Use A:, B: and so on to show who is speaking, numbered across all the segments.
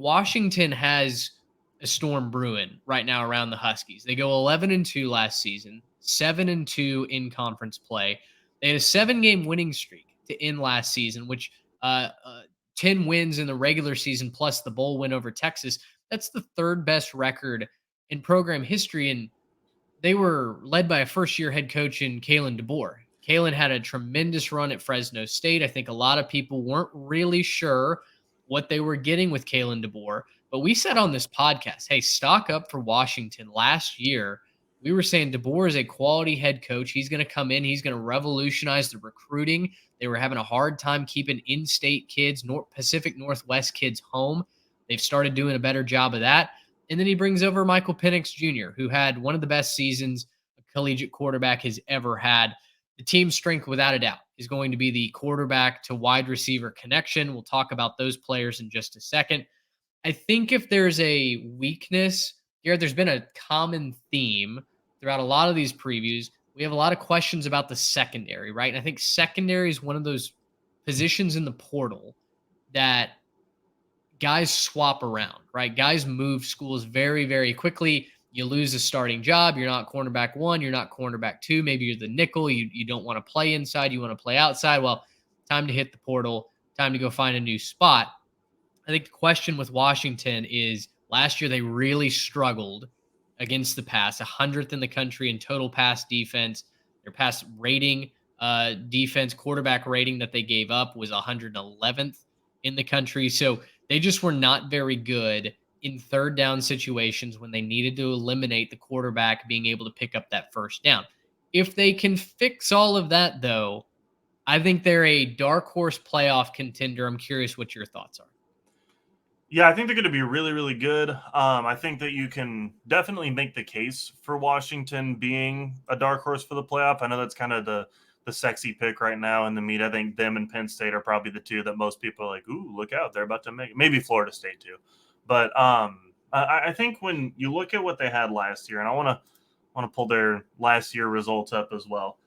A: Washington has a storm brewing right now around the Huskies. They go 11-2 last season, 7-2 in conference play. They had a 7-game winning streak to end last season, which 10 wins in the regular season plus the bowl win over Texas. That's the third best record in program history. And they were led by a first-year head coach in Kalen DeBoer. Kalen had a tremendous run at Fresno State. I think a lot of people weren't really sure what they were getting with Kalen DeBoer, but we said on this podcast, hey, stock up for Washington. Last year, we were saying DeBoer is a quality head coach. He's going to come in. He's going to revolutionize the recruiting. They were having a hard time keeping in-state kids, Pacific Northwest kids home. They've started doing a better job of that. And then he brings over Michael Penix Jr., who had one of the best seasons a collegiate quarterback has ever had. The team's strength, without a doubt, is going to be the quarterback to wide receiver connection. We'll talk about those players in just a second. I think if there's a weakness here, there's been a common theme throughout a lot of these previews. We have a lot of questions about the secondary, right? And I think secondary is one of those positions in the portal that guys swap around, right? Guys move schools very, very quickly. You lose a starting job. You're not cornerback one. You're not cornerback two. Maybe you're the nickel. You don't want to play inside. You want to play outside. Well, time to hit the portal. Time to go find a new spot. I think the question with Washington is last year they really struggled against the pass, 100th in the country in total pass defense. Their pass rating, defense, quarterback rating that they gave up was 111th in the country. So they just were not very good in third down situations when they needed to eliminate the quarterback being able to pick up that first down. If they can fix all of that, though, I think they're a dark horse playoff contender. I'm curious what your thoughts are.
B: Yeah, I think they're going to be really, really good. I think that you can definitely make the case for Washington being a dark horse for the playoff. I know that's kind of the sexy pick right now in the meet. I think them and Penn State are probably the two that most people are like, ooh, look out, they're about to make it. Maybe Florida State too. But I think when you look at what they had last year, and I want to pull their last year results up as well.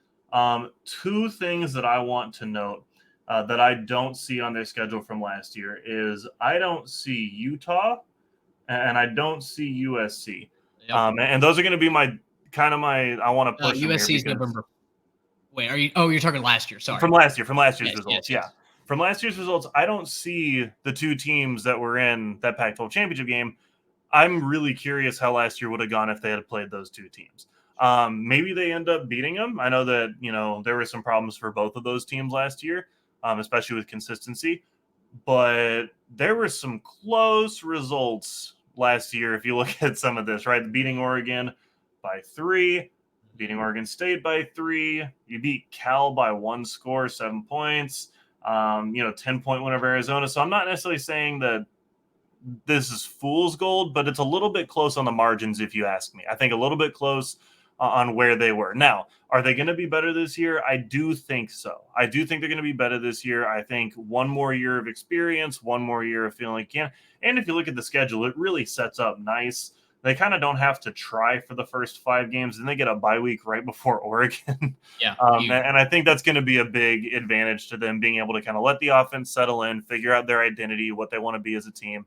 B: Two things that I want to note that I don't see on their schedule from last year is I don't see Utah and I don't see USC.
A: Yep.
B: And those are going to be my I want to push
A: USC is November. Wait, are you? Oh, you're talking last year. Sorry.
B: From last year's results.
A: Yes.
B: Yeah. From last year's results, I don't see the two teams that were in that Pac-12 championship game. I'm really curious how last year would have gone if they had played those two teams. Maybe they end up beating them. I know that, there were some problems for both of those teams last year, especially with consistency. But there were some close results last year if you look at some of this, right? Beating Oregon by 3, beating Oregon State by 3. You beat Cal by 1 score, 7 points. 10-point win over Arizona. So I'm not necessarily saying that this is fool's gold, but it's a little bit close on the margins, if you ask me. I think a little bit close on where they were. Now, are they going to be better this year? I do think so. I do think they're going to be better this year. I think one more year of experience, one more year of feeling like, yeah. And if you look at the schedule, it really sets up nice. They kind of don't have to try for the first 5 games, and they get a bye week right before Oregon.
A: Yeah.
B: And I think that's going to be a big advantage to them being able to kind of let the offense settle in, figure out their identity, what they want to be as a team.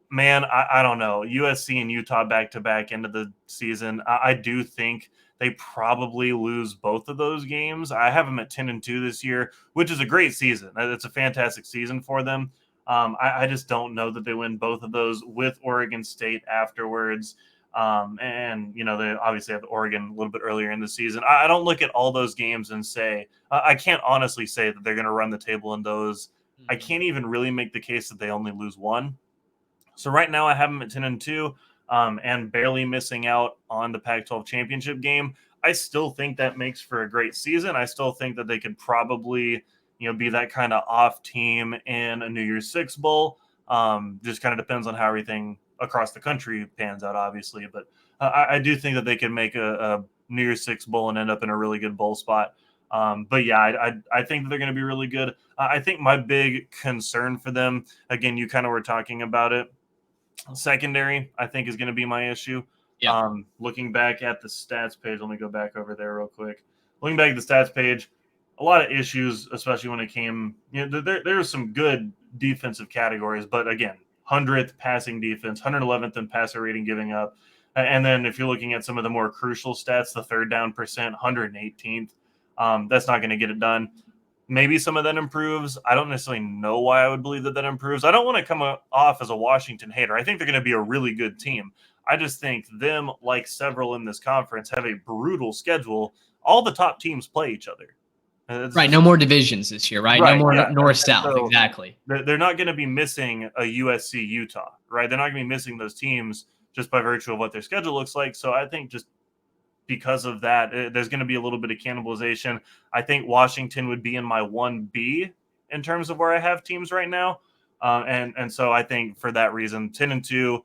B: Man, I don't know. USC and Utah back-to-back into the season. I do think they probably lose both of those games. I have them at 10-2 this year, which is a great season. It's a fantastic season for them. I just don't know that they win both of those with Oregon State afterwards. And they obviously have Oregon a little bit earlier in the season. I don't look at all those games and say, I can't honestly say that they're going to run the table in those. I can't even really make the case that they only lose one. So right now I have them at 10-2 and barely missing out on the Pac-12 championship game. I still think that makes for a great season. I still think that they could probably, be that kind of off team in a New Year's Six bowl. Just kind of depends on how everything across the country pans out, obviously. But I do think that they could make a New Year's Six bowl and end up in a really good bowl spot. But yeah, I think that they're going to be really good. I think my big concern for them, again, you kind of were talking about it. Secondary, I think, is going to be my issue.
A: Yeah.
B: Looking back at the stats page, let me go back over there real quick. Looking back at the stats page, a lot of issues, especially when it came. There were some good defensive categories, but again, 100th passing defense, 111th in passer rating giving up. And then if you're looking at some of the more crucial stats, the third down percent, 118th. That's not going to get it done. Maybe some of that improves. I don't necessarily know why I would believe that improves. I don't want to come off as a Washington hater. I think they're going to be a really good team. I just think them, like several in this conference, have a brutal schedule. All the top teams play each other.
A: Right. No more divisions this year, right? No
B: Right,
A: more
B: yeah.
A: north-south.
B: So
A: Exactly.
B: they're not going to be missing a USC Utah, right? They're not going to be missing those teams just by virtue of what their schedule looks like. So I think just because of that, there's going to be a little bit of cannibalization. I think Washington would be in my 1B in terms of where I have teams right now. And so I think for that reason, 10-2,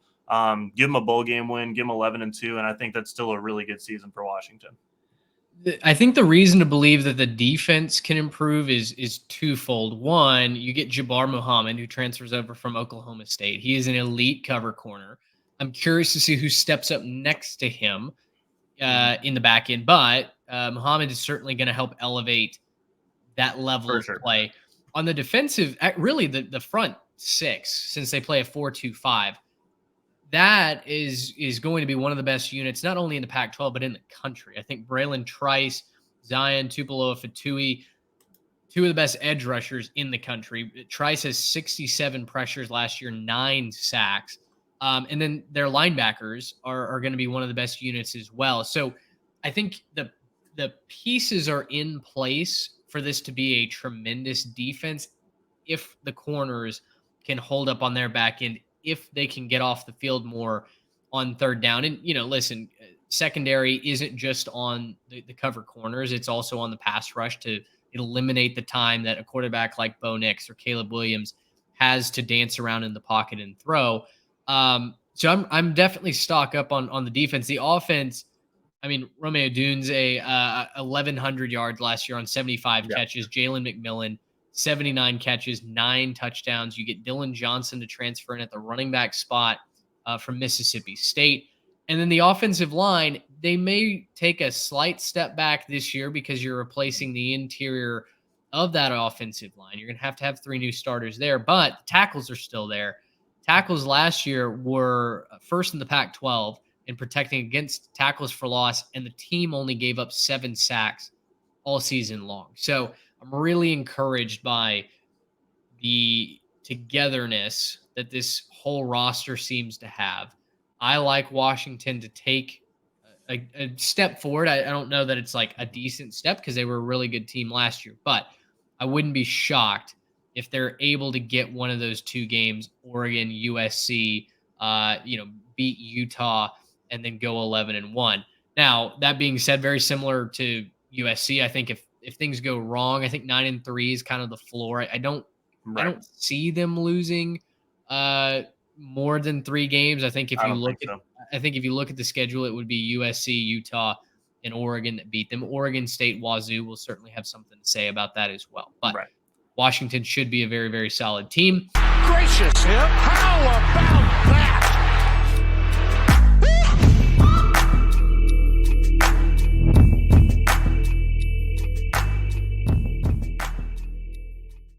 B: give them a bowl game win, give them 11-2. And I think that's still a really good season for Washington.
A: I think the reason to believe that the defense can improve is twofold. One, you get Jabbar Muhammad, who transfers over from Oklahoma State. He is an elite cover corner. I'm curious to see who steps up next to him in the back end, but Muhammad is certainly going to help elevate that level
B: For
A: of
B: sure.
A: play. On the defensive, really the front six, since they play a 4-2-5, that is going to be one of the best units, not only in the Pac-12 but in the country. I think Braylon Trice, Zion Tupuola-Fatui, two of the best edge rushers in the country. Trice has 67 pressures last year, 9 sacks. And then their linebackers are going to be one of the best units as well. So I think the pieces are in place for this to be a tremendous defense if the corners can hold up on their back end, if they can get off the field more on third down. And, listen, secondary isn't just on the cover corners. It's also on the pass rush to eliminate the time that a quarterback like Bo Nix or Caleb Williams has to dance around in the pocket and throw. So I'm definitely stock up on the defense. The offense, I mean, Romeo Dunes, 1,100 yards last year on 75 catches. Jalen McMillan, 79 catches, 9 touchdowns. You get Dylan Johnson to transfer in at the running back spot from Mississippi State. And then the offensive line, they may take a slight step back this year because you're replacing the interior of that offensive line. You're going to have 3 new starters there, but the tackles are still there. Tackles last year were first in the Pac-12 in protecting against tackles for loss, and the team only gave up 7 sacks all season long. So I'm really encouraged by the togetherness that this whole roster seems to have. I like Washington to take a step forward. I don't know that it's like a decent step because they were a really good team last year, but I wouldn't be shocked if they're able to get one of those 2 games, Oregon, USC, beat Utah, and then go 11-1. Now, that being said, very similar to USC, I think if things go wrong, I think 9-3 is kind of the floor. I don't see them losing more than 3 games. I think if you look at the schedule, it would be USC, Utah, and Oregon that beat them. Oregon State, Wazoo will certainly have something to say about that as well. But Washington should be a very, very solid team.
C: Gracious, how about that?